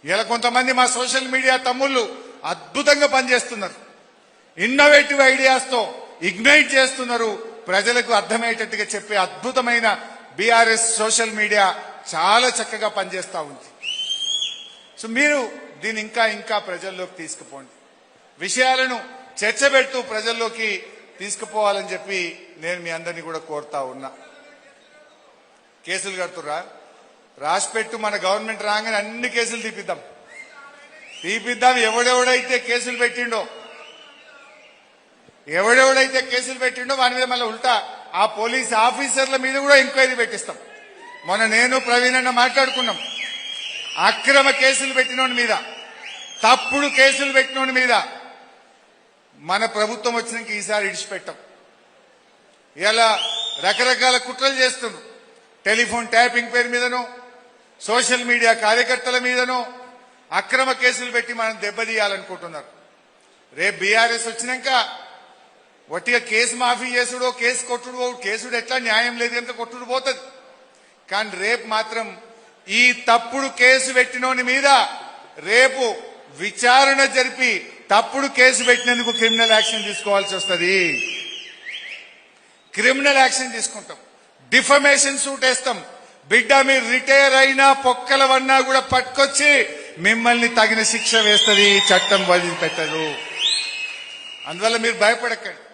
ఇలా కొంతమంది మా సోషల్ మీడియా తమ్ముళ్ళు అద్భుతంగా పనిచేస్తున్నారు. ఇన్నోవేటివ్ ఐడియాస్ తో ఇగ్నైట్ చేస్తున్నారు. ప్రజలకు అర్థమయ్యేటట్టుగా చెప్పే అద్భుతమైన బీఆర్ఎస్ సోషల్ మీడియా చాలా చక్కగా పనిచేస్తా ఉంది. సో మీరు దీన్ని ఇంకా ఇంకా ప్రజల్లోకి తీసుకుపోండి. విషయాలను చర్చ పెడుతూ ప్రజల్లోకి తీసుకుపోవాలని చెప్పి నేను మీ అందరినీ కూడా కోరుతా ఉన్నా. కేసులు కడుతురా రాసిపెట్టు, మన గవర్నమెంట్ రాగానే అన్ని కేసులు తీపిద్దాం. ఎవడెవడైతే కేసులు పెట్టిండో వాని మీద మళ్ళీ ఉల్టా ఆ పోలీస్ ఆఫీసర్ల మీద కూడా ఎంక్వైరీ పెట్టిస్తాం. మొన్న నేను ప్రవీణ్ అన్న మాట్లాడుకున్నాం. అక్రమ కేసులు పెట్టినోడి మీద, తప్పుడు కేసులు పెట్టినోడి మీద మన ప్రభుత్వం వచ్చినాక ఈసారి ఇడిచిపెట్టాం. ఇలా రకరకాల కుట్రలు చేస్తున్నారు. టెలిఫోన్ ట్యాపింగ్ పేరు మీదనో, సోషల్ మీడియా కార్యకర్తల మీదనో అక్రమ కేసులు పెట్టి మనం దెబ్బతీయాలనుకుంటున్నారు. రేపు బీఆర్ఎస్ వచ్చినాక వట్టిగా కేసు మాఫీ చేసుడో, కేసు కొట్టుడు, కేసుడు ఎట్లా న్యాయం లేదు కనుక కొట్టుడు పోతుంది. కానీ రేపు మాత్రం ఈ తప్పుడు కేసు పెట్టినోని మీద రేపు విచారణ జరిపి తప్పుడు కేసు పెట్టినందుకు క్రిమినల్ యాక్షన్ తీసుకోవాల్సి వస్తుంది. క్రిమినల్ యాక్షన్ తీసుకుంటాం. డిఫమేషన్ సూట్ వేస్తాం. బిడ్డ మీరు రిటైర్ అయినా పొక్కలవన్నా కూడా పట్టుకొచ్చి మిమ్మల్ని తగిన శిక్ష వేస్తుంది. చట్టం వదిలిపెట్టదు. అందువల్ల మీరు భయపడకండి.